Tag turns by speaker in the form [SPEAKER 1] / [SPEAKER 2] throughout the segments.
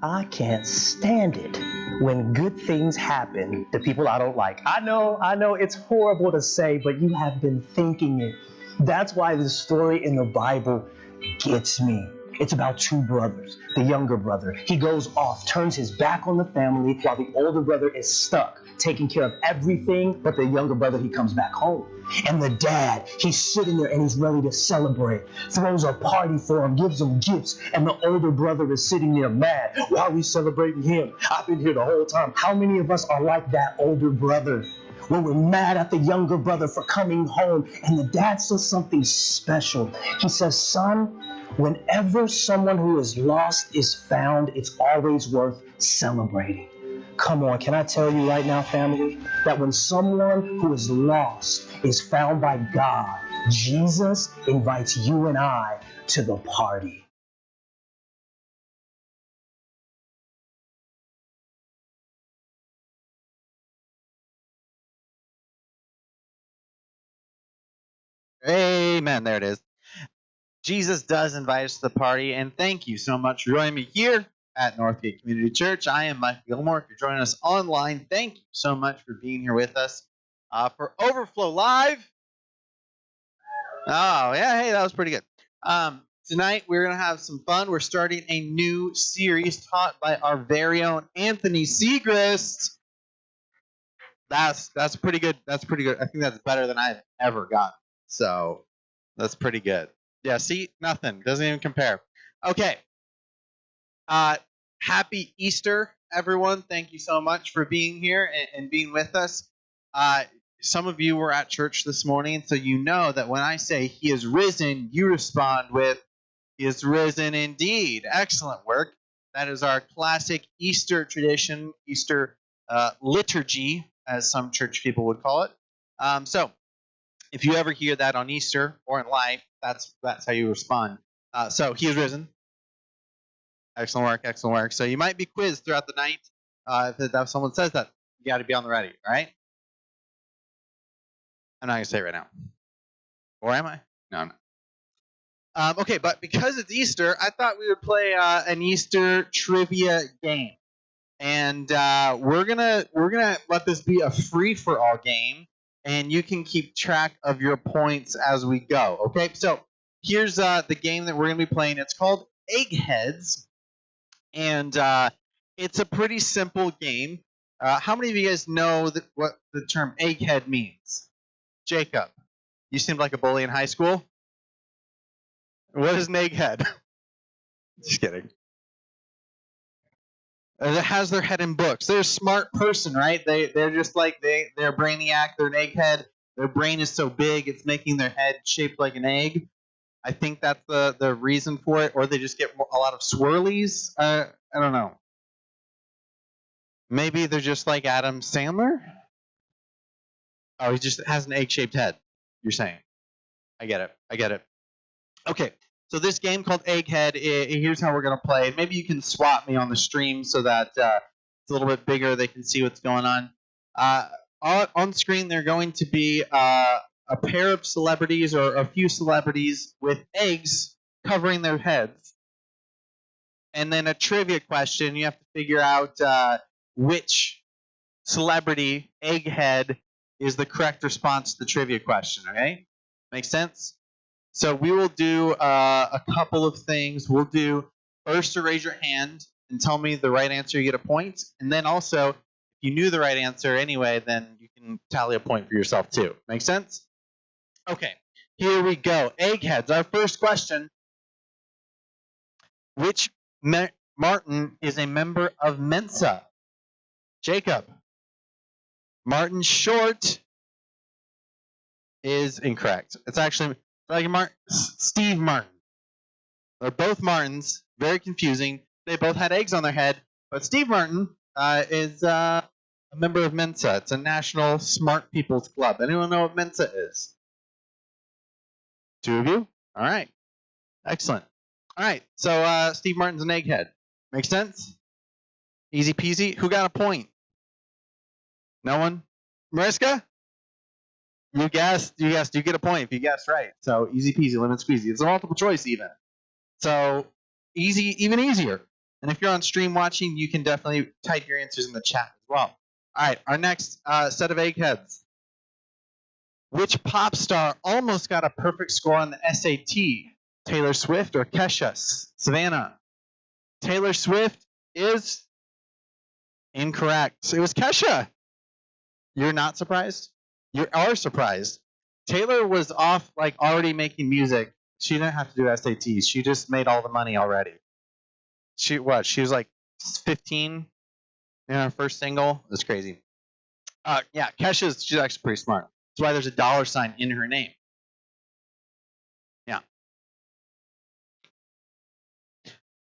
[SPEAKER 1] I can't stand it when good things happen to people I don't like. I know, it's horrible to say, but you have been thinking it. That's why this story in the Bible gets me. It's about two brothers. The younger brother, he goes off, turns his back on the family, while the older brother is stuck, taking care of everything, but the younger brother, he comes back home. And the dad, he's sitting there and he's ready to celebrate, throws a party for him, gives him gifts, and the older brother is sitting there mad. Why are we celebrating him? I've been here the whole time. How many of us are like that older brother? When we're mad at the younger brother for coming home, and the dad says something special. He says, son, whenever someone who is lost is found, it's always worth celebrating. Come on, can I tell you right now, family, that when someone who is lost is found by God, Jesus invites you and I to the party.
[SPEAKER 2] Amen. There it is. Jesus does invite us to the party, and thank you so much for joining me here at NorthGate Community Church. I am Mike Gilmore. If you're joining us online, thank you so much for being here with us for Overflow Live. Oh, yeah, hey, that was pretty good. Tonight, we're going to have some fun. We're starting a new series taught by our very own Anthony Segrist. That's pretty good. That's pretty good. I think that's better than I've ever gotten. So that's pretty good. Yeah, see, nothing. Doesn't even compare. Okay. Happy Easter, everyone. Thank you so much for being here and being with us. Some of you were at church this morning, so you know that when I say he is risen, you respond with, he is risen indeed. Excellent work. That is our classic Easter tradition, Easter liturgy, as some church people would call it. So if you ever hear that on Easter or in life, that's how you respond. So he is risen. Excellent work, excellent work. So you might be quizzed throughout the night. If someone says that, you got to be on the ready, right? I'm not going to say it right now. Or am I? No, I'm not. Okay, but because it's Easter, I thought we would play an Easter trivia game. And we're gonna let this be a free-for-all game, and you can keep track of your points as we go. Okay, so here's the game that we're gonna be playing. It's called Eggheads, and it's a pretty simple game. How many of you guys know what the term egghead means? Jacob, you seemed like a bully in high school. What is an egghead? Just kidding. That has their head in books. They're a smart person, right? They're just like they're a brainiac. They're an egghead. Their brain is so big it's making their head shaped like an egg. I think that's the reason for it, or they just get a lot of swirlies. I don't know. Maybe they're just like Adam Sandler. Oh, he just has an egg-shaped head. You're saying? I get it. Okay. So this game called Egghead, here's how we're going to play. Maybe you can swap me on the stream so that it's a little bit bigger. They can see what's going on. On screen, they're going to be a pair of celebrities or a few celebrities with eggs covering their heads. And then a trivia question. You have to figure out which celebrity egghead is the correct response to the trivia question, okay? Make sense? So we will do a couple of things. We'll do first to raise your hand and tell me the right answer, you get a point. And then also, if you knew the right answer anyway, then you can tally a point for yourself too. Make sense? Okay, here we go. Eggheads, our first question. Which Martin is a member of Mensa? Jacob. Martin Short is incorrect. It's actually Steve Martin. They're both Martins. Very confusing. They both had eggs on their head. But Steve Martin is a member of Mensa. It's a national smart people's club. Anyone know what Mensa is? Two of you? All right. Excellent. All right. So Steve Martin's an egghead. Make sense? Easy peasy. Who got a point? No one? Mariska? You guessed. You get a point if you guessed right. So easy peasy, lemon squeezy. It's a multiple choice even. So easy, even easier. And if you're on stream watching, you can definitely type your answers in the chat as well. All right, our next set of eggheads. Which pop star almost got a perfect score on the SAT? Taylor Swift or Kesha? Savannah. Taylor Swift is incorrect. It was Kesha. You're not surprised? You are surprised. Taylor was off, like, already making music. She didn't have to do SATs. She just made all the money already. She was like 15 in her first single. It's crazy. Yeah, she's actually pretty smart. That's why there's a $sign in her name. Yeah.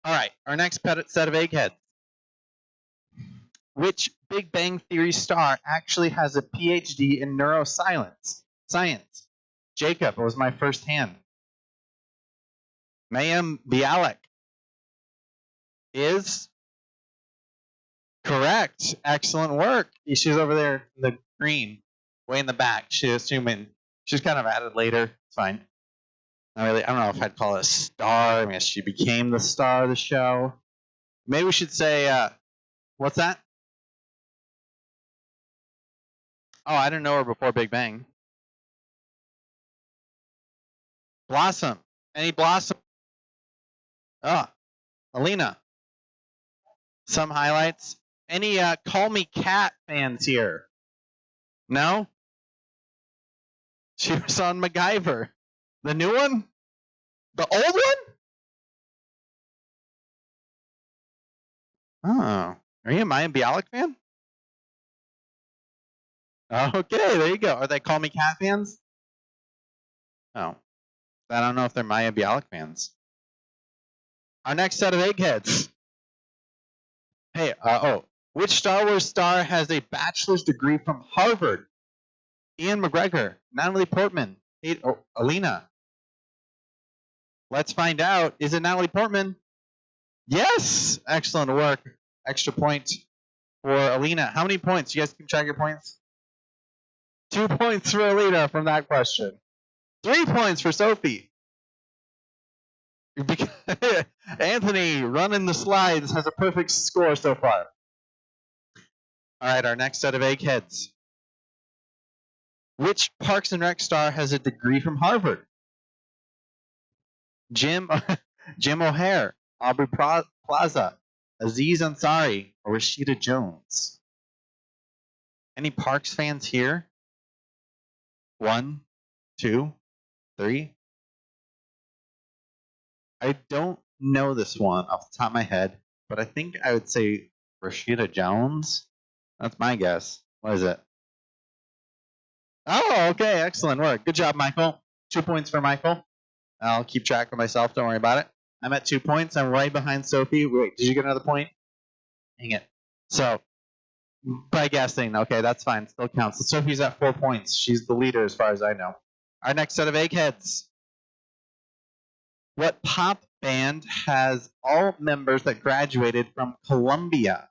[SPEAKER 2] All right, our next set of eggheads. Which Big Bang Theory star actually has a PhD in neuroscience? Science. Jacob was my first hand. Mayim Bialik is correct. Excellent work. She's over there in the green, way in the back. She's assuming she's kind of added later. It's fine. Not really. I don't know if I'd call it a star. I mean, she became the star of the show. Maybe we should say, what's that? Oh, I didn't know her before Big Bang. Blossom. Any Blossom? Oh, Alina. Some highlights. Any Call Me Kat fans here? No? She was on MacGyver. The new one? The old one? Oh. Are you a Mayim Bialik fan? Okay, there you go. Are they Call Me Kat fans? Oh. I don't know if they're Mayim Bialik fans. Our next set of eggheads. Hey, which Star Wars star has a bachelor's degree from Harvard? Ian McGregor, Natalie Portman, Alina. Let's find out. Is it Natalie Portman? Yes! Excellent work. Extra point for Alina. How many points? You guys keep track of your points? 2 points for Alina from that question. 3 points for Sophie. Anthony, running the slides, has a perfect score so far. All right, our next set of eggheads. Which Parks and Rec star has a degree from Harvard? Jim O'Hare, Aubrey Plaza, Aziz Ansari, or Rashida Jones? Any Parks fans here? 1, 2, 3. I don't know this one off the top of my head, but I think I would say Rashida Jones. That's my guess. What is it? Oh, okay. Excellent work. Good job, Michael. 2 points for Michael. I'll keep track of myself. Don't worry about it. I'm at 2 points. I'm right behind Sophie. Wait, did you get another point? Dang it. So, by guessing, okay, that's fine. Still counts. So Sophie's at 4 points. She's the leader as far as I know. Our next set of eggheads. What pop band has all members that graduated from Columbia?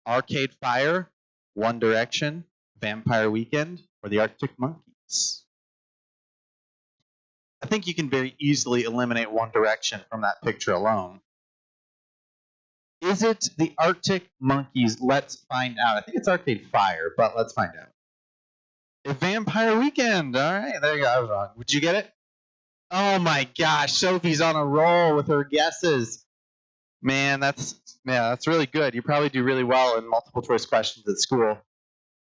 [SPEAKER 2] Arcade Fire, One Direction, Vampire Weekend, or the Arctic Monkeys? I think you can very easily eliminate One Direction from that picture alone. Is it the Arctic Monkeys? Let's find out. I think it's Arcade Fire, but let's find out. A Vampire Weekend. All right, there you go. I was wrong. Would you get it? Oh my gosh, Sophie's on a roll with her guesses. Man, that's really good. You probably do really well in multiple choice questions at school.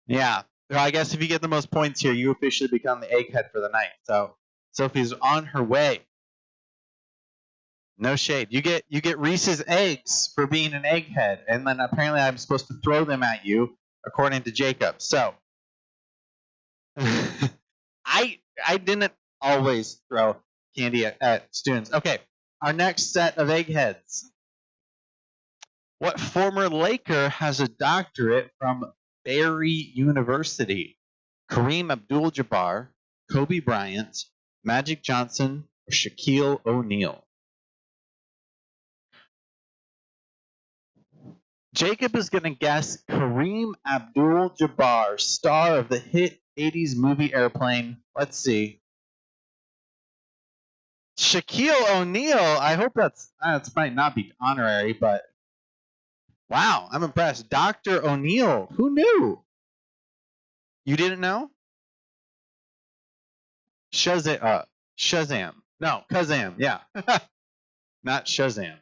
[SPEAKER 2] Yeah. Well, I guess if you get the most points here, you officially become the egghead for the night. So Sophie's on her way. No shade. You get Reese's eggs for being an egghead, and then apparently I'm supposed to throw them at you, according to Jacob. So I didn't always throw candy at students. Okay, our next set of eggheads. What former Laker has a doctorate from Barry University? Kareem Abdul-Jabbar, Kobe Bryant, Magic Johnson, or Shaquille O'Neal? Jacob is going to guess Kareem Abdul-Jabbar, star of the hit 80s movie Airplane. Let's see. Shaquille O'Neal. I hope that might not be honorary, but Wow, I'm impressed. Dr. O'Neill. Who knew? You didn't know? Shazam. No, Kazam. Yeah. Not Shazam.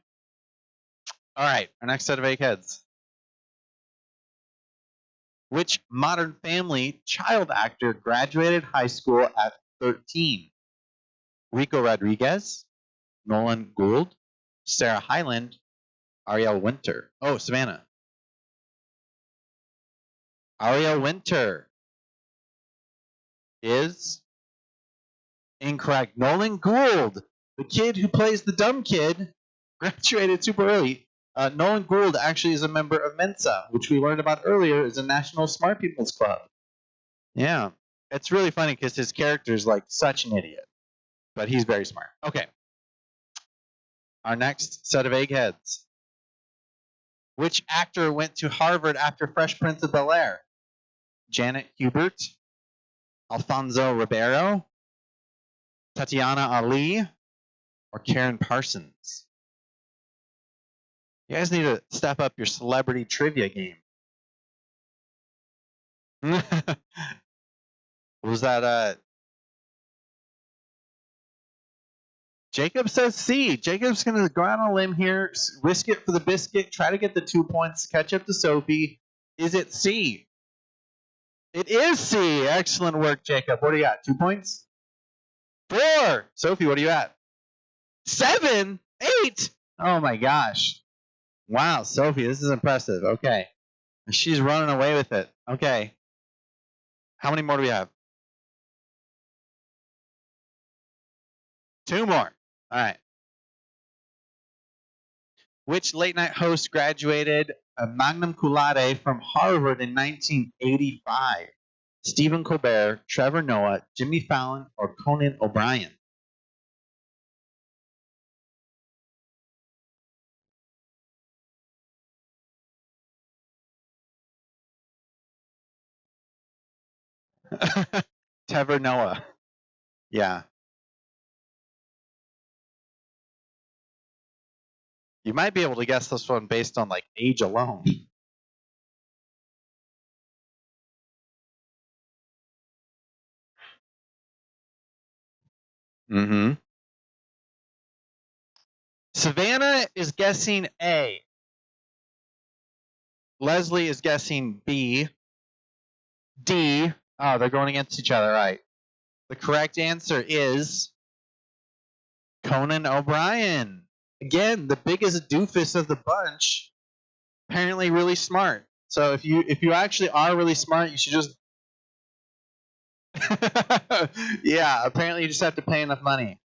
[SPEAKER 2] All right, our next set of eggheads. Which Modern Family child actor graduated high school at 13? Rico Rodriguez, Nolan Gould, Sarah Hyland, Ariel Winter. Oh, Savannah. Ariel Winter is incorrect. Nolan Gould, the kid who plays the dumb kid, graduated super early. Nolan Gould actually is a member of Mensa, which we learned about earlier is a National Smart People's Club. Yeah. It's really funny because his character is like such an idiot, but he's very smart. Okay. Our next set of eggheads. Which actor went to Harvard after Fresh Prince of Bel-Air? Janet Hubert, Alfonso Ribeiro, Tatiana Ali, or Karen Parsons? You guys need to step up your celebrity trivia game. Was that Jacob says C. Jacob's going to go out on a limb here, risk it for the biscuit, try to get the 2 points, catch up to Sophie. Is it C? It is C. Excellent work, Jacob. What do you got? 2 points? 4. Sophie, what are you at? 7? 8? Oh my gosh. Wow, Sophie, this is impressive. Okay. She's running away with it. Okay. How many more do we have? 2 more. All right. Which late night host graduated a magna cum laude from Harvard in 1985? Stephen Colbert, Trevor Noah, Jimmy Fallon, or Conan O'Brien? Trevor Noah. Yeah. You might be able to guess this one based on like age alone. Mm-hmm. Savannah is guessing A. Leslie is guessing B. D. Oh, they're going against each other, right? The correct answer is Conan O'Brien. Again, the biggest doofus of the bunch. Apparently really smart. So if you actually are really smart, you should just yeah, apparently you just have to pay enough money.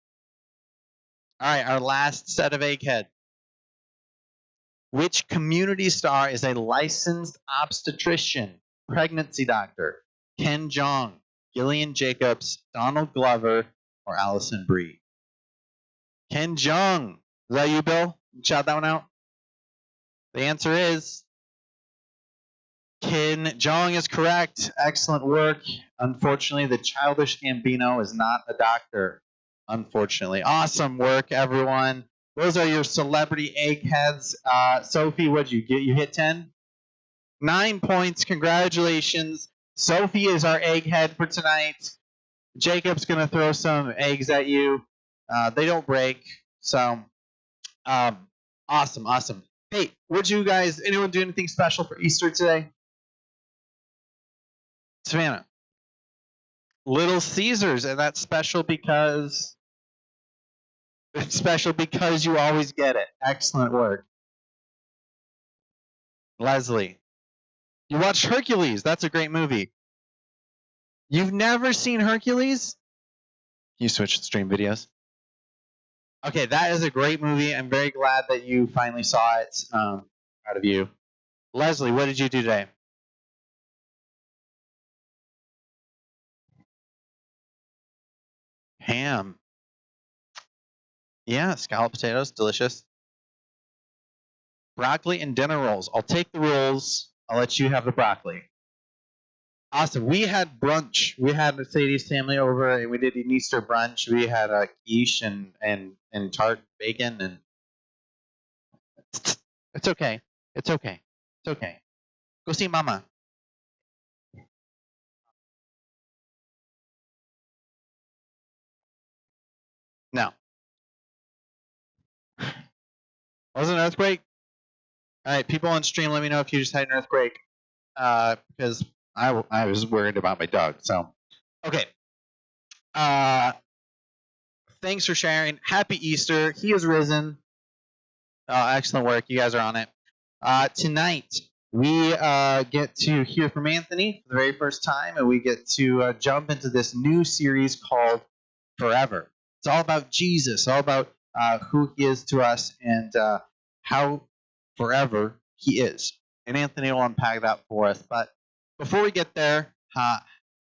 [SPEAKER 2] All right, our last set of egghead. Which community star is a licensed obstetrician, pregnancy doctor? Ken Jeong, Gillian Jacobs, Donald Glover, or Allison Brie? Ken Jeong. Is that you, Bill? Shout that one out. The answer is Ken Jeong is correct. Excellent work. Unfortunately, the childish Gambino is not a doctor. Unfortunately. Awesome work, everyone. Those are your celebrity eggheads. Sophie, what'd you get? You hit 10? 9 points. Congratulations. Sophie is our egghead for tonight. Jacob's going to throw some eggs at you. They don't break. So, awesome. Hey, anyone do anything special for Easter today? Savannah. Little Caesars, and that's special because you always get it. Excellent work. Leslie. You watched Hercules. That's a great movie. You've never seen Hercules? Can you switch to stream videos? Okay, that is a great movie. I'm very glad that you finally saw it. Proud of you. Leslie, what did you do today? Ham. Yeah, scalloped potatoes, delicious. Broccoli and dinner rolls. I'll take the rolls. I'll let you have the broccoli. Awesome. We had brunch. We had Sadie's family over, and we did an Easter brunch. We had a quiche and tart bacon, and it's okay. It's okay. It's okay. Go see Mama. No. Was it an earthquake? All right, people on stream, let me know if you just had an earthquake. Because I was worried about my dog. So, okay. Thanks for sharing. Happy Easter. He is risen. Excellent work. You guys are on it. Tonight, we get to hear from Anthony for the very first time, and we get to jump into this new series called Forever. It's all about Jesus, all about who he is to us, and how forever he is. And Anthony will unpack that for us. But before we get there,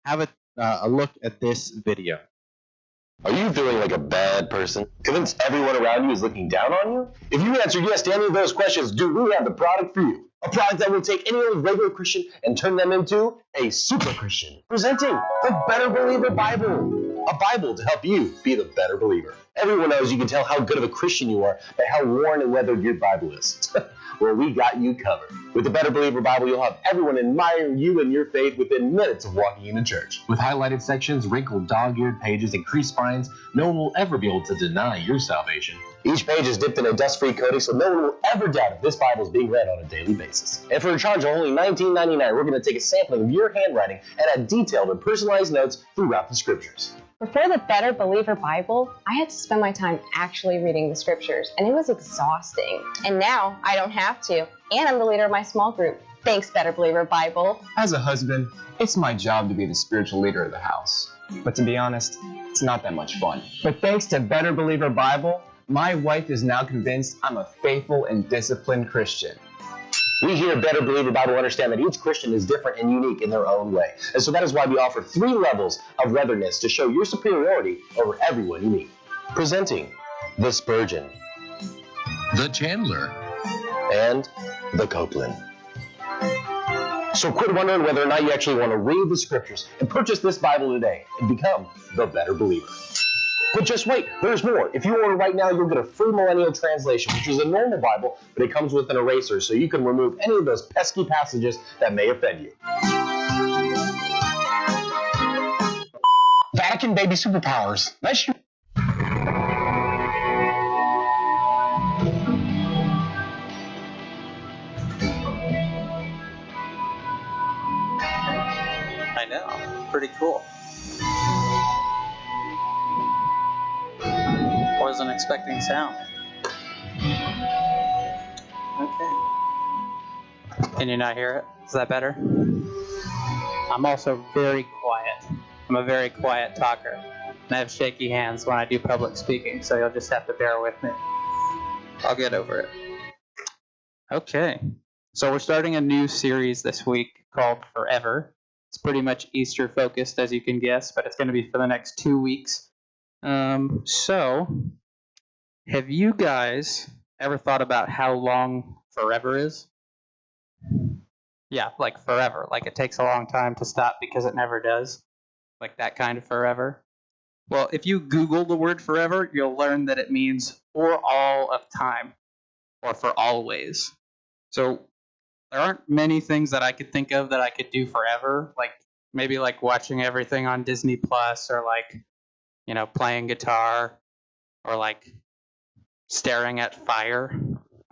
[SPEAKER 2] have a look at this video.
[SPEAKER 3] Are you feeling like a bad person? Convinced everyone around you is looking down on you? If you answered yes to any of those questions, do we have the product for you? A product that will take any old regular Christian and turn them into a super Christian. Presenting the Better Believer Bible. A Bible to help you be the better believer. Everyone knows you can tell how good of a Christian you are by how worn and weathered your Bible is. Well, we got you covered. With the Better Believer Bible, you'll have everyone admire you and your faith within minutes of walking into church. With highlighted sections, wrinkled dog-eared pages, and creased spines, no one will ever be able to deny your salvation. Each page is dipped in a dust-free coating, so no one will ever doubt if this Bible is being read on a daily basis. And for a charge of only $19.99, we're going to take a sampling of your handwriting and add detailed and personalized notes throughout the scriptures.
[SPEAKER 4] Before the Better Believer Bible, I had to spend my time actually reading the scriptures, and it was exhausting. And now I don't have to, and I'm the leader of my small group. Thanks, Better Believer Bible.
[SPEAKER 5] As a husband, it's my job to be the spiritual leader of the house. But to be honest, it's not that much fun. But thanks to Better Believer Bible, my wife is now convinced I'm a faithful and disciplined Christian.
[SPEAKER 3] We here at Better Believer Bible understand that each Christian is different and unique in their own way. And so that is why we offer 3 levels of weatherness to show your superiority over everyone you meet. Presenting the Spurgeon,
[SPEAKER 6] the Chandler,
[SPEAKER 3] and the Copeland. So quit wondering whether or not you actually want to read the scriptures and purchase this Bible today and become the better believer. But just wait, there's more. If you order right now, you'll get a free millennial translation, which is a normal Bible, but it comes with an eraser, so you can remove any of those pesky passages that may offend you.
[SPEAKER 5] Vatican baby superpowers. Nice.
[SPEAKER 7] I know. Pretty cool. Wasn't expecting sound. Okay. Can you not hear it? Is that better? I'm also very quiet. I'm a very quiet talker. And I have shaky hands when I do public speaking, so you'll just have to bear with me. I'll get over it. Okay. So we're starting a new series this week called Forever. It's pretty much Easter focused, as you can guess, but it's going to be for the next 2 weeks. So, have you guys ever thought about how long forever is? Yeah, like forever. Like it takes a long time to stop because it never does. Like that kind of forever. Well, if you Google the word forever, you'll learn that it means for all of time or for always. So, there aren't many things that I could think of that I could do forever. Like maybe like watching everything on Disney Plus or like, you know, playing guitar or like staring at fire.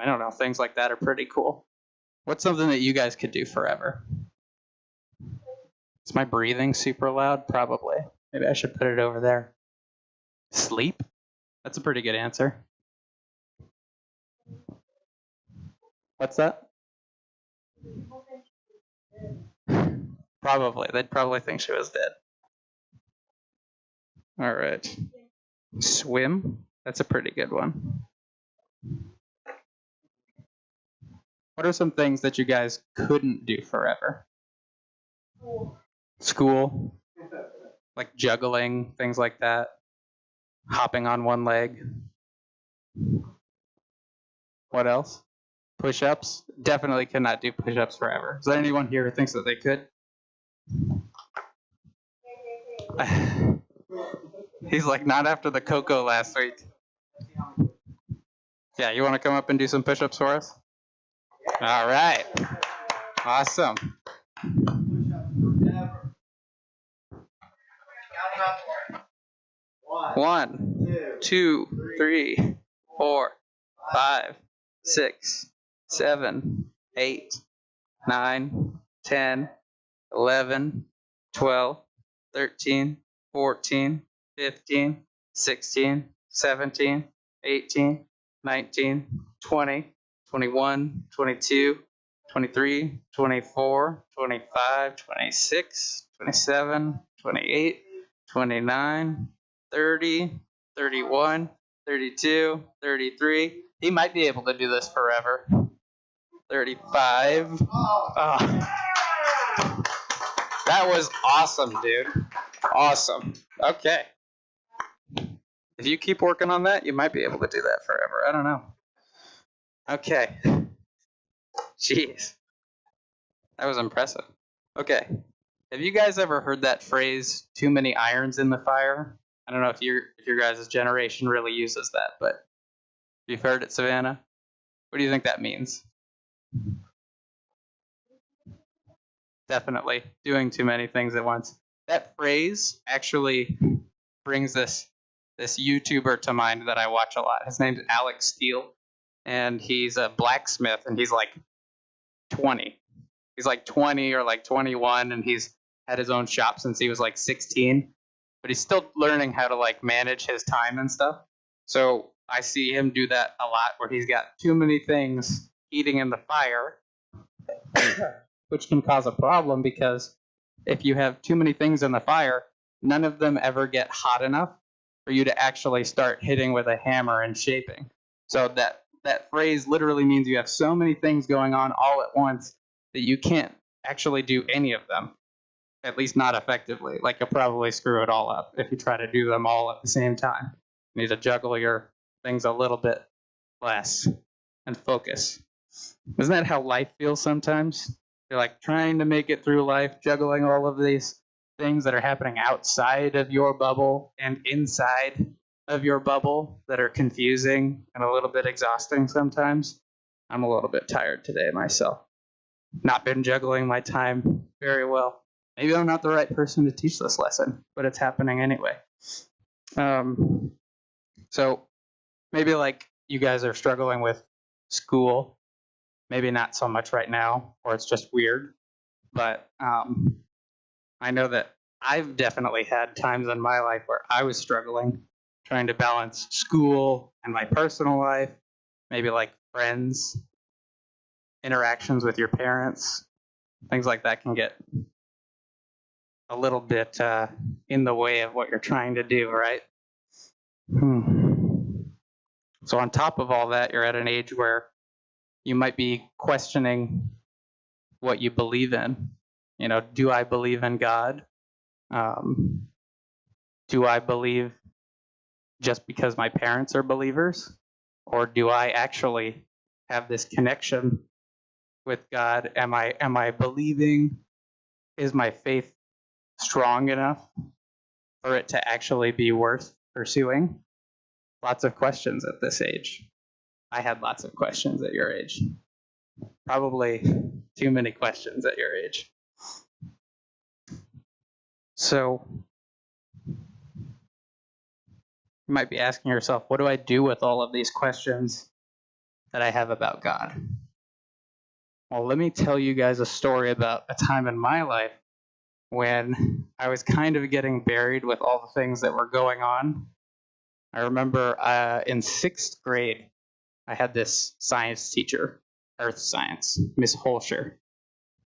[SPEAKER 7] I don't know. Things like that are pretty cool. What's something that you guys could do forever? Is my breathing super loud? Probably. Maybe I should put it over there. Sleep? That's a pretty good answer. What's that? Probably. They'd probably think she was dead. All right. Swim? That's a pretty good one. What are some things that you guys couldn't do forever? School? Like juggling, things like that. Hopping on one leg. What else? Push-ups? Definitely cannot do push-ups forever. Is there anyone here who thinks that they could? He's like, not after the cocoa last week. Yeah, you want to come up and do some push-ups for us? All right. Awesome. One, two, 3, 4, 5, 6, 7, 8, 9, 10, 11, 12, 13, 14, 15, 16, 17, 18, 19, 20, 21, 22, 23, 24, 25, 26, 27, 28, 29, 30, 31, 32, 33. He might be able to do this forever. 35. Oh. That was awesome, dude. Awesome. Okay. If you keep working on that, you might be able to do that forever. I don't know. Okay. Jeez. That was impressive. Okay. Have you guys ever heard that phrase, too many irons in the fire? I don't know if your guys' generation really uses that, but you've heard it, Savannah? What do you think that means? Definitely doing too many things at once. That phrase actually brings this YouTuber to mind that I watch a lot. His name's Alex Steele, and he's a blacksmith, and he's like 20. He's like 20 or like 21, and he's had his own shop since he was like 16. But he's still learning how to like manage his time and stuff. So I see him do that a lot, where he's got too many things heating in the fire, which can cause a problem because if you have too many things in the fire, none of them ever get hot enough for you to actually start hitting with a hammer and shaping. So that phrase literally means you have so many things going on all at once that you can't actually do any of them, at least not effectively. Like, you'll probably screw it all up if you try to do them all at the same time. You need to juggle your things a little bit less and focus. Isn't that how life feels sometimes? You're like trying to make it through life, juggling all of these things that are happening outside of your bubble and inside of your bubble that are confusing and a little bit exhausting sometimes. I'm a little bit tired today myself. Not been juggling my time very well. Maybe I'm not the right person to teach this lesson, but it's happening anyway. So maybe like you guys are struggling with school. Maybe not so much right now, or it's just weird. But I know that I've definitely had times in my life where I was struggling, trying to balance school and my personal life, maybe like friends, interactions with your parents, things like that can get a little bit in the way of what you're trying to do, right? So on top of all that, you're at an age where you might be questioning what you believe in. You know, do I believe in God? Do I believe just because my parents are believers? Or do I actually have this connection with God? Am I believing? Is my faith strong enough for it to actually be worth pursuing? Lots of questions at this age. I had lots of questions at your age. Probably too many questions at your age. So you might be asking yourself, what do I do with all of these questions that I have about God? Well, let me tell you guys a story about a time in my life when I was kind of getting buried with all the things that were going on. I remember in 6th grade, I had this science teacher, earth science, Miss Holscher.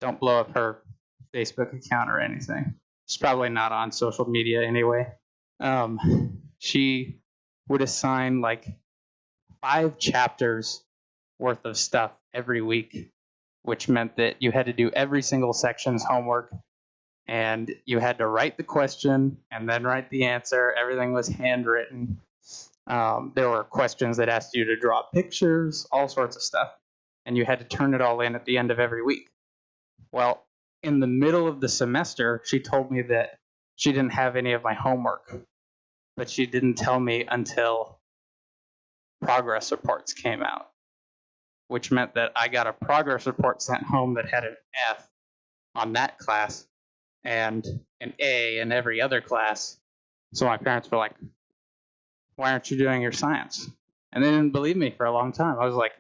[SPEAKER 7] Don't blow up her Facebook account or anything. She's probably not on social media anyway. She would assign like 5 chapters worth of stuff every week, which meant that you had to do every single section's homework, and you had to write the question and then write the answer. Everything was handwritten. There were questions that asked you to draw pictures, all sorts of stuff, and you had to turn it all in at the end of every week. Well, in the middle of the semester, she told me that she didn't have any of my homework, but she didn't tell me until progress reports came out, which meant that I got a progress report sent home that had an F on that class and an A in every other class. So my parents were like, why aren't you doing your science? And they didn't believe me for a long time. I was like,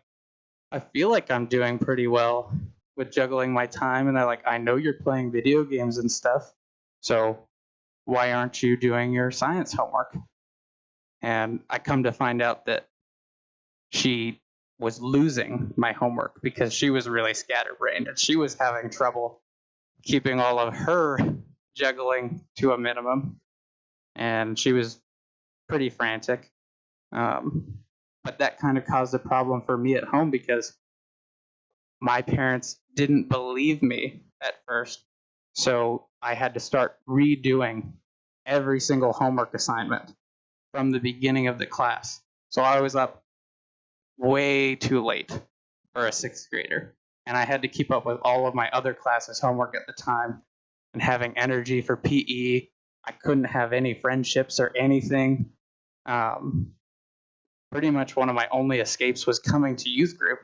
[SPEAKER 7] I feel like I'm doing pretty well with juggling my time. And they're like, I know you're playing video games and stuff. So why aren't you doing your science homework? And I come to find out that she was losing my homework because she was really scatterbrained and she was having trouble keeping all of her juggling to a minimum. And she was pretty frantic. But that kind of caused a problem for me at home because my parents didn't believe me at first. So I had to start redoing every single homework assignment from the beginning of the class. So I was up way too late for a sixth grader. And I had to keep up with all of my other classes' homework at the time and having energy for PE. I couldn't have any friendships or anything. Pretty much one of my only escapes was coming to youth group.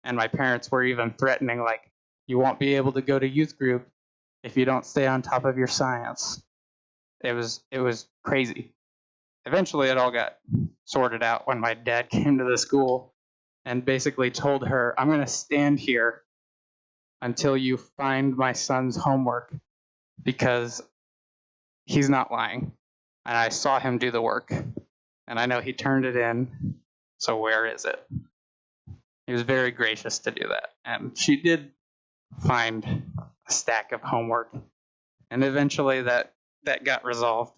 [SPEAKER 7] And my parents were even threatening, like, you won't be able to go to youth group if you don't stay on top of your science. It was crazy. Eventually, it all got sorted out when my dad came to the school and basically told her, I'm going to stand here until you find my son's homework because he's not lying. And I saw him do the work. And I know he turned it in. So where is it? He was very gracious to do that. And she did find a stack of homework. And eventually that got resolved.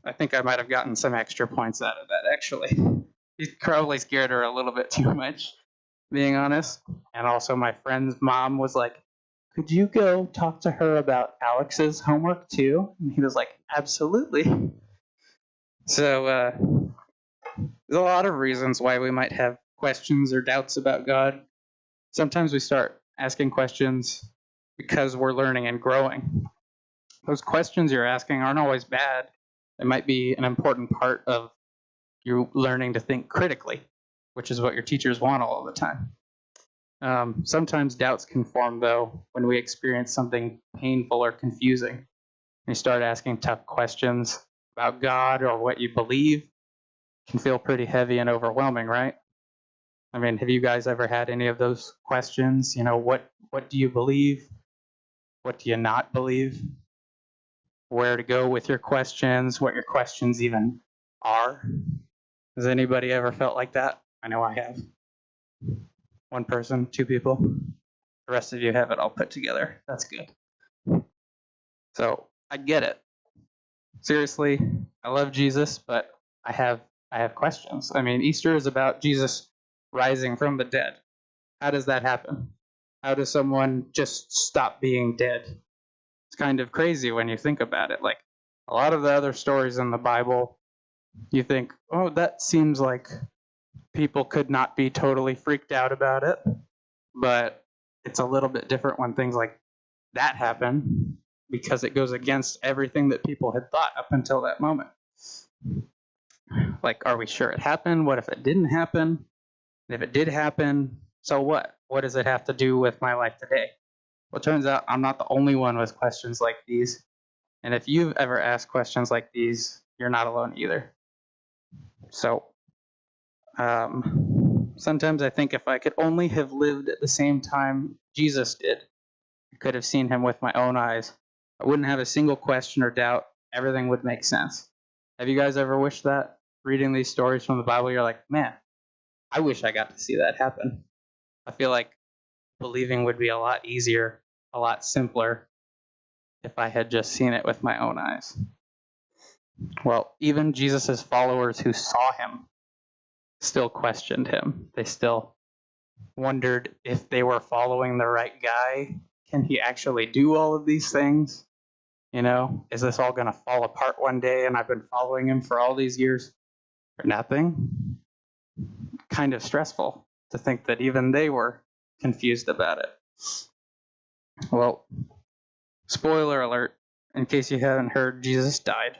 [SPEAKER 7] I think I might have gotten some extra points out of that, actually. He probably scared her a little bit too much, being honest. And also my friend's mom was like, could you go talk to her about Alex's homework too? And he was like, absolutely. So there's a lot of reasons why we might have questions or doubts about God. Sometimes we start asking questions because we're learning and growing. Those questions you're asking aren't always bad. It might be an important part of you learning to think critically, which is what your teachers want all of the time. Sometimes doubts can form, though, when we experience something painful or confusing. You start asking tough questions about God or what you believe. It can feel pretty heavy and overwhelming, right? I mean, have you guys ever had any of those questions? You know, what do you believe? What do you not believe? Where to go with your questions, what your questions even are. Has anybody ever felt like that? I know I have. One person, two people. The rest of you have it all put together. That's good. So I get it. Seriously, I love Jesus, but I have questions. I mean, Easter is about Jesus rising from the dead. How does that happen? How does someone just stop being dead? It's kind of crazy when you think about it. Like a lot of the other stories in the Bible, you think, oh, that seems like people could not be totally freaked out about it. But it's a little bit different when things like that happen because it goes against everything that people had thought up until that moment. Like, are we sure it happened? What if it didn't happen? And if it did happen, so what? What does it have to do with my life today? Well, it turns out I'm not the only one with questions like these. And if you've ever asked questions like these, you're not alone either. So, sometimes I think if I could only have lived at the same time Jesus did, I could have seen him with my own eyes. I wouldn't have a single question or doubt. Everything would make sense. Have you guys ever wished that? Reading these stories from the Bible, you're like, man, I wish I got to see that happen. I feel like believing would be a lot easier, a lot simpler if I had just seen it with my own eyes. Well, even Jesus' followers who saw him still questioned him. They still wondered if they were following the right guy. Can he actually do all of these things? You know, is this all going to fall apart one day and I've been following him for all these years for nothing? Kind of stressful to think that even they were confused about it. Well, spoiler alert, in case you haven't heard, Jesus died.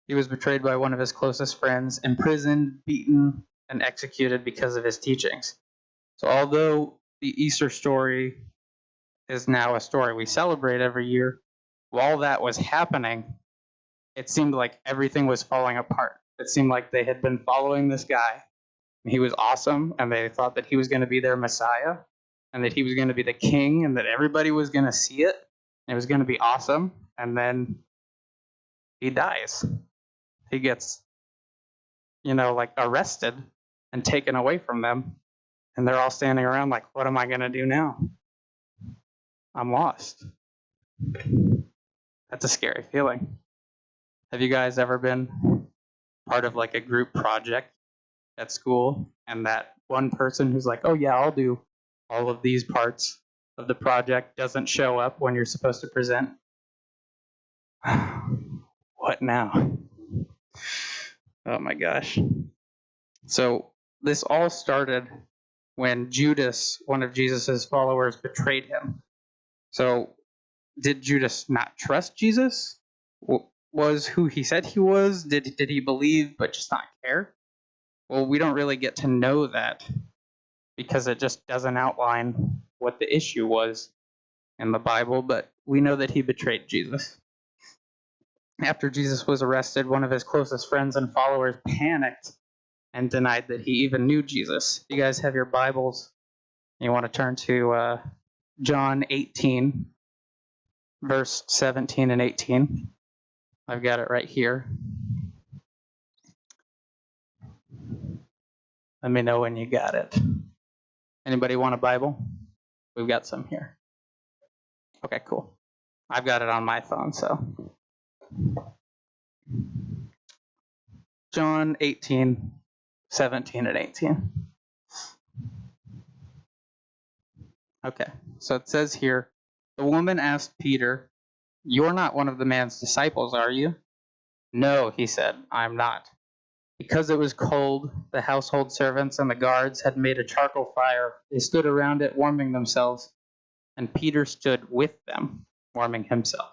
[SPEAKER 7] He was betrayed by one of his closest friends, imprisoned, beaten, and executed because of his teachings. So although the Easter story is now a story we celebrate every year, while that was happening, it seemed like everything was falling apart. It seemed like they had been following this guy. He was awesome, and they thought that he was going to be their Messiah, and that he was going to be the king, and that everybody was going to see it. And it was going to be awesome. And then he dies. He gets, like arrested and taken away from them. And they're all standing around like, what am I going to do now? I'm lost. That's a scary feeling. Have you guys ever been part of like a group project at school, and that one person who's like, oh yeah, I'll do all of these parts of the project doesn't show up when you're supposed to present? What now? Oh my gosh. So this all started when Judas, one of Jesus's followers, betrayed him. So did Judas not trust Jesus? Was who he said he was? Did he believe but just not care? Well, we don't really get to know that because it just doesn't outline what the issue was in the Bible, but we know that he betrayed Jesus. After Jesus was arrested, one of his closest friends and followers panicked and denied that he even knew Jesus. You guys have your Bibles. You want to turn to John 18, verse 17 and 18. I've got it right here. Let me know when you got it. Anybody want a Bible? We've got some here. Okay, cool. I've got it on my phone, so. John 18, 17 and 18. Okay, so it says here, the woman asked Peter, you're not one of the man's disciples, are you? No, he said, I'm not. Because it was cold, the household servants and the guards had made a charcoal fire. They stood around it, warming themselves, and Peter stood with them, warming himself.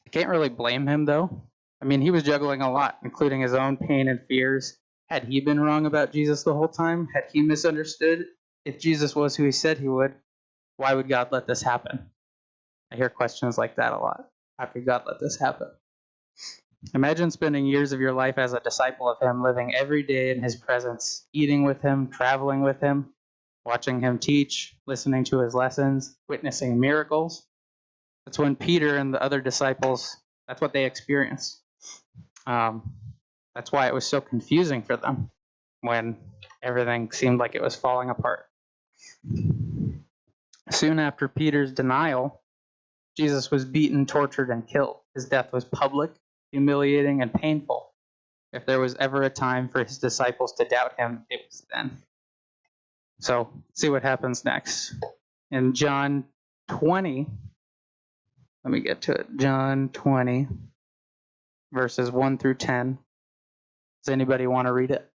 [SPEAKER 7] I can't really blame him, though. I mean, he was juggling a lot, including his own pain and fears. Had he been wrong about Jesus the whole time? Had he misunderstood? If Jesus was who he said he would, why would God let this happen? I hear questions like that a lot. How could God let this happen? Imagine spending years of your life as a disciple of him, living every day in his presence, eating with him, traveling with him, watching him teach, listening to his lessons, witnessing miracles. That's when Peter and the other disciples, that's what they experienced. That's why it was so confusing for them when everything seemed like it was falling apart. Soon after Peter's denial, Jesus was beaten, tortured, and killed. His death was public, humiliating, and painful. If there was ever a time for his disciples to doubt him, it was then. So, see what happens next. In John 20, let me get to it. John 20, verses 1 through 10. Does anybody want to read it?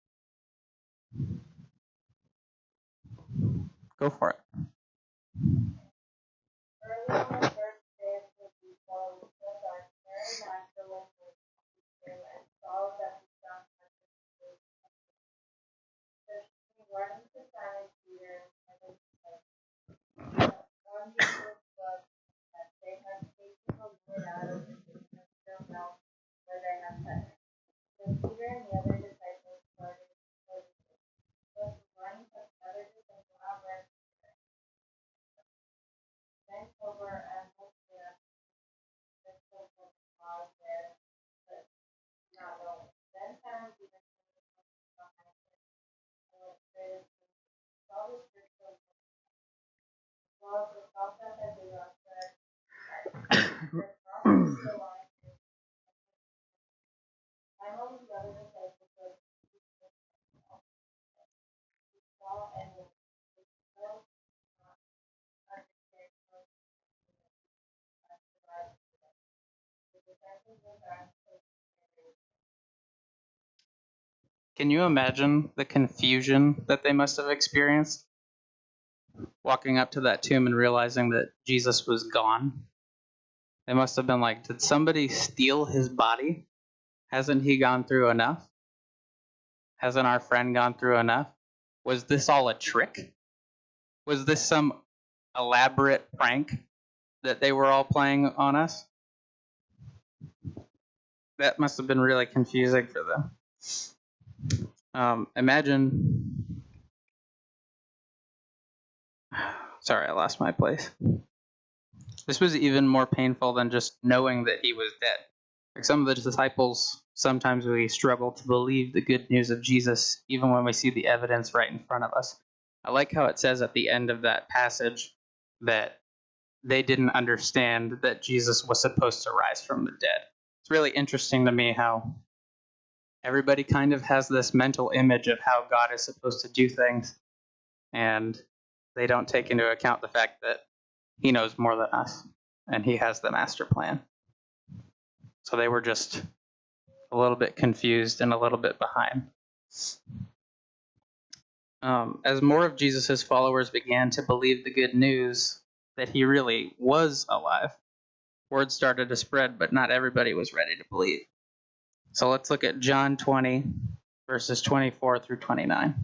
[SPEAKER 7] Go for it. Can you imagine the confusion that they must have experienced walking up to that tomb and realizing that Jesus was gone? They must have been like, did somebody steal his body? Hasn't he gone through enough? Hasn't our friend gone through enough? Was this all a trick? Was this some elaborate prank that they were all playing on us? That must have been really confusing for them. Imagine. Sorry, I lost my place. This was even more painful than just knowing that he was dead. Like some of the disciples, sometimes we struggle to believe the good news of Jesus, even when we see the evidence right in front of us. I like how it says at the end of that passage that they didn't understand that Jesus was supposed to rise from the dead. It's really interesting to me how everybody kind of has this mental image of how God is supposed to do things, and they don't take into account the fact that he knows more than us, and he has the master plan. So they were just a little bit confused and a little bit behind. As more of Jesus' followers began to believe the good news that he really was alive, word started to spread, but not everybody was ready to believe. So let's look at John 20, verses 24 through 29.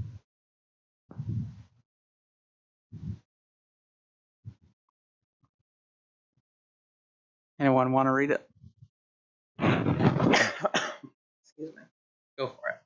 [SPEAKER 7] Anyone want to read it? Excuse me. Go for it.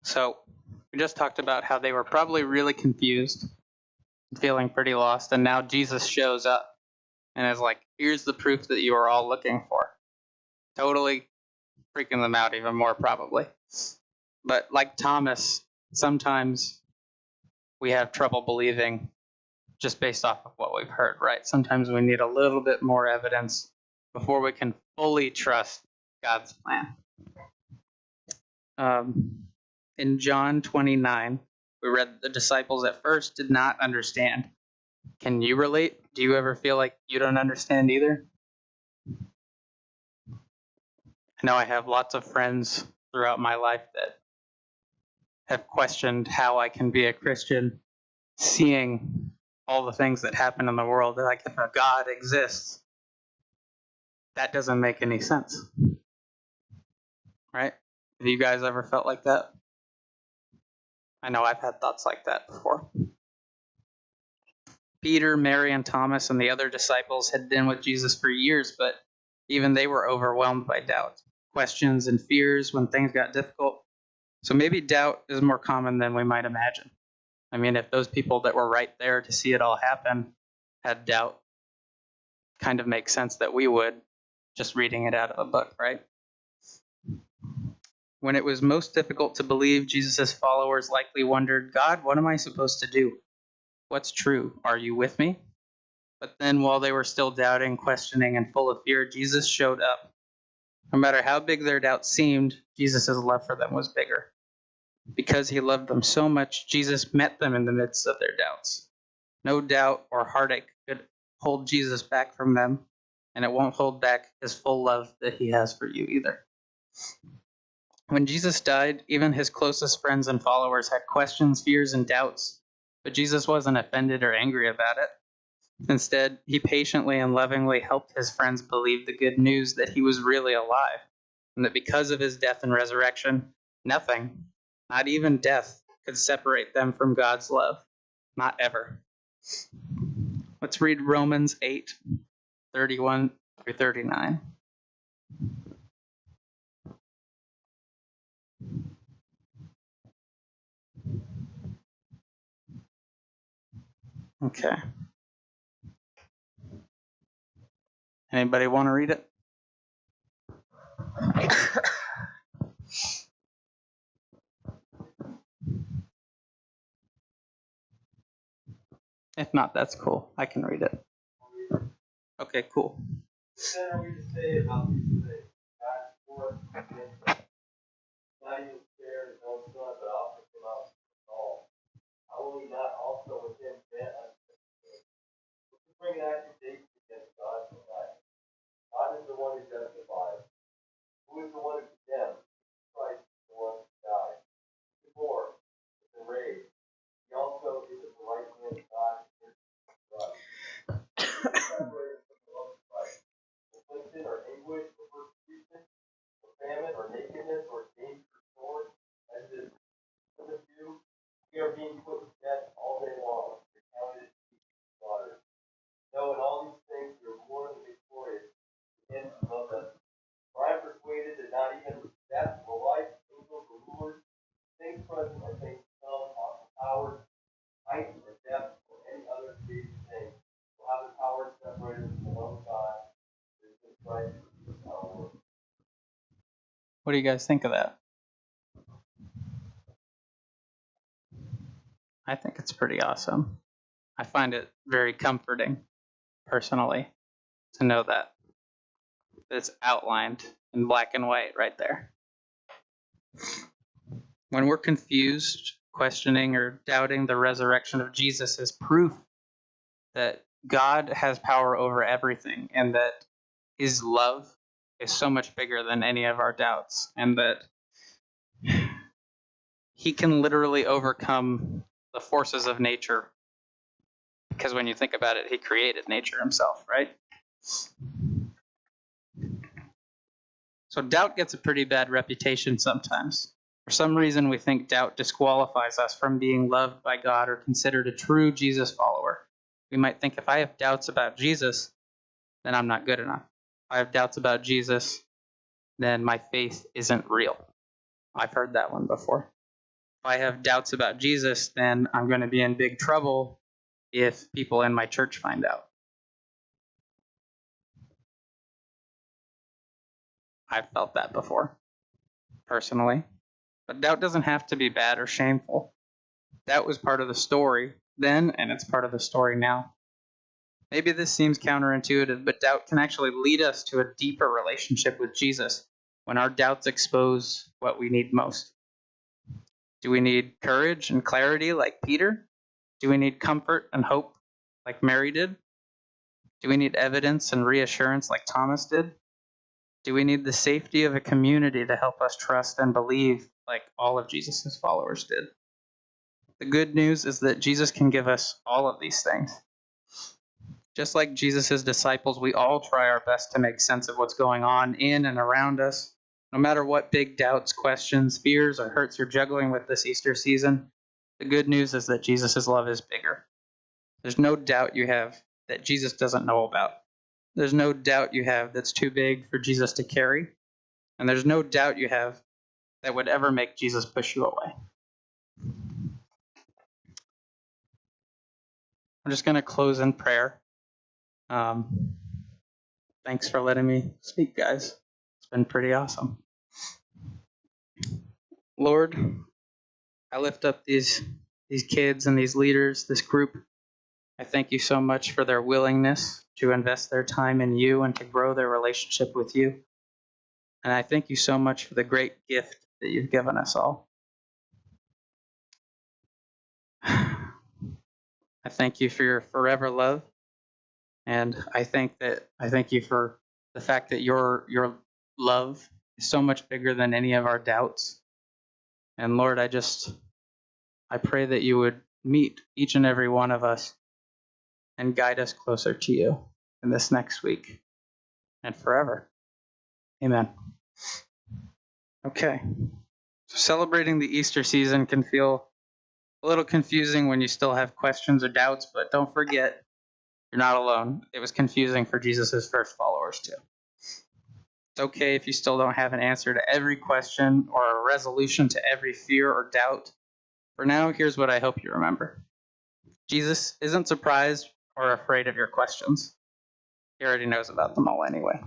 [SPEAKER 7] So we just talked about how they were probably really confused, feeling pretty lost, and now Jesus shows up and is like, here's the proof that you are all looking for. Totally freaking them out even more, probably. But like Thomas, sometimes we have trouble believing just based off of what we've heard, right? Sometimes we need a little bit more evidence before we can fully trust God's plan. In John 29, we read the disciples at first did not understand. Can you relate? Do you ever feel like you don't understand either? I know I have lots of friends throughout my life that have questioned how I can be a Christian, seeing all the things that happen in the world. Like, if a God exists, that doesn't make any sense. Right? Have you guys ever felt like that? I know I've had thoughts like that before. Peter, Mary, and Thomas and the other disciples had been with Jesus for years, but even they were overwhelmed by doubt, questions, and fears when things got difficult. So maybe doubt is more common than we might imagine. I mean, if those people that were right there to see it all happen had doubt, kind of makes sense that we would, just reading it out of a book, right? When it was most difficult to believe, Jesus' followers likely wondered, God, what am I supposed to do? What's true? Are you with me? But then while they were still doubting, questioning, and full of fear, Jesus showed up. No matter how big their doubts seemed, Jesus' love for them was bigger. Because he loved them so much, Jesus met them in the midst of their doubts. No doubt or heartache could hold Jesus back from them, and it won't hold back his full love that he has for you either. When Jesus died, even his closest friends and followers had questions, fears, and doubts, but Jesus wasn't offended or angry about it. Instead, he patiently and lovingly helped his friends believe the good news that he was really alive, and that because of his death and resurrection, nothing, not even death, could separate them from God's love. Not ever. Let's read Romans 8:31 through 39. Okay. Anybody want to read it? If not, that's cool. I can read it. Okay, cool.
[SPEAKER 8] Then are we to say about these things? God for us, not even spare his own son, but offered him up for all. How will he not also with him grant us this thing? Who can bring an accusation against God tonight? God is the one who justifies. Who is the one who condemns? Christ is the one who died. He bore, has been raised. He also is at the right hand of God and intercedes for us. Separated from the love of Christ. Affliction or anguish or persecution or famine or nakedness or danger or sword, as it is with you, we are being put to death all day long. We are counted as sheep to be slaughtered. No, in all these things we are more than victorious in him who loved us. For I am persuaded that not even death or life, angels or rulers, things present or things to come, powers, height or depth, or any other created thing, will have the power separated from the love of God, which is in Christ Jesus our Lord.
[SPEAKER 7] What do you guys think of that? I think it's pretty awesome. I find it very comforting, personally, to know that it's outlined in black and white right there. When we're confused, questioning, or doubting the resurrection of Jesus is proof that God has power over everything and that his love is so much bigger than any of our doubts, and that he can literally overcome the forces of nature, because when you think about it, he created nature himself, right? So doubt gets a pretty bad reputation sometimes. For some reason, we think doubt disqualifies us from being loved by God or considered a true Jesus follower. We might think, if I have doubts about Jesus, then I'm not good enough. If I have doubts about Jesus, then my faith isn't real. I've heard that one before. If I have doubts about Jesus, then I'm going to be in big trouble if people in my church find out. I've felt that before, personally. But doubt doesn't have to be bad or shameful. Doubt was part of the story then, and it's part of the story now. Maybe this seems counterintuitive, but doubt can actually lead us to a deeper relationship with Jesus when our doubts expose what we need most. Do we need courage and clarity like Peter? Do we need comfort and hope like Mary did? Do we need evidence and reassurance like Thomas did? Do we need the safety of a community to help us trust and believe like all of Jesus' followers did? The good news is that Jesus can give us all of these things. Just like Jesus' disciples, we all try our best to make sense of what's going on in and around us. No matter what big doubts, questions, fears, or hurts you're juggling with this Easter season, the good news is that Jesus' love is bigger. There's no doubt you have that Jesus doesn't know about. There's no doubt you have that's too big for Jesus to carry. And there's no doubt you have that would ever make Jesus push you away. I'm just going to close in prayer. Thanks for letting me speak, guys. It's been pretty awesome. Lord, I lift up these kids and these leaders, this group. I thank you so much for their willingness to invest their time in you and to grow their relationship with you. And I thank you so much for the great gift that you've given us all. I thank you for your forever love. And I thank you for the fact that your love is so much bigger than any of our doubts. And Lord, I pray that you would meet each and every one of us and guide us closer to you in this next week and forever. Amen. Okay. So celebrating the Easter season can feel a little confusing when you still have questions or doubts, but don't forget, you're not alone. It was confusing for Jesus' first followers too. It's okay if you still don't have an answer to every question or a resolution to every fear or doubt. For now, here's what I hope you remember. Jesus isn't surprised or afraid of your questions. He already knows about them all anyway.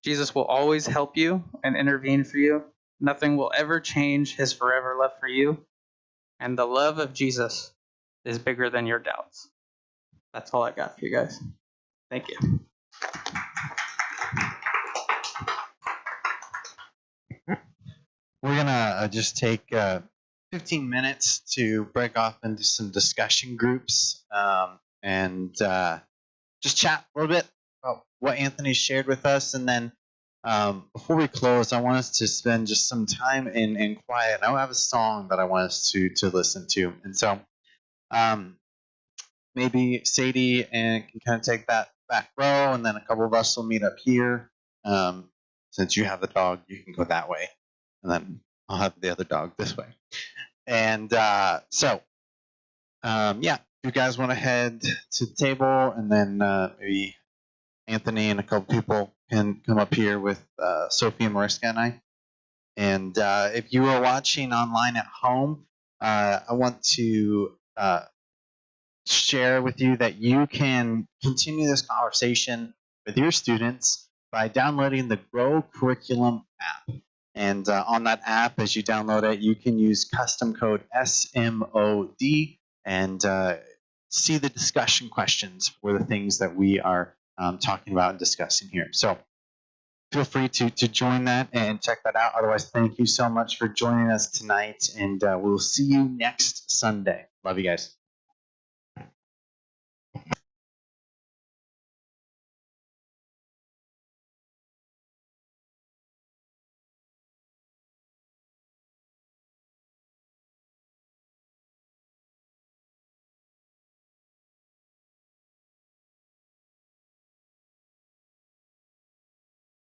[SPEAKER 7] Jesus will always help you and intervene for you. Nothing will ever change his forever love for you. And the love of Jesus is bigger than your doubts. That's all I got for you guys. Thank you.
[SPEAKER 2] We're going to just take 15 minutes to break off into some discussion groups and just chat a little bit about what Anthony shared with us. And then before we close, I want us to spend just some time in quiet. I have a song that I want us to listen to. And so maybe Sadie can kind of take that back row, and then a couple of us will meet up here. Since you have the dog, you can go that way. And then I'll have the other dog this way. And yeah, you guys want to head to the table, and then maybe Anthony and a couple people can come up here with Sophie and Mariska and I. And if you are watching online at home, I want to share with you that you can continue this conversation with your students by downloading the Grow Curriculum app. And on that app, as you download it, you can use custom code SMOD and see the discussion questions for the things that we are talking about and discussing here. So feel free to join that and check that out. Otherwise, thank you so much for joining us tonight, and we'll see you next Sunday. Love you guys.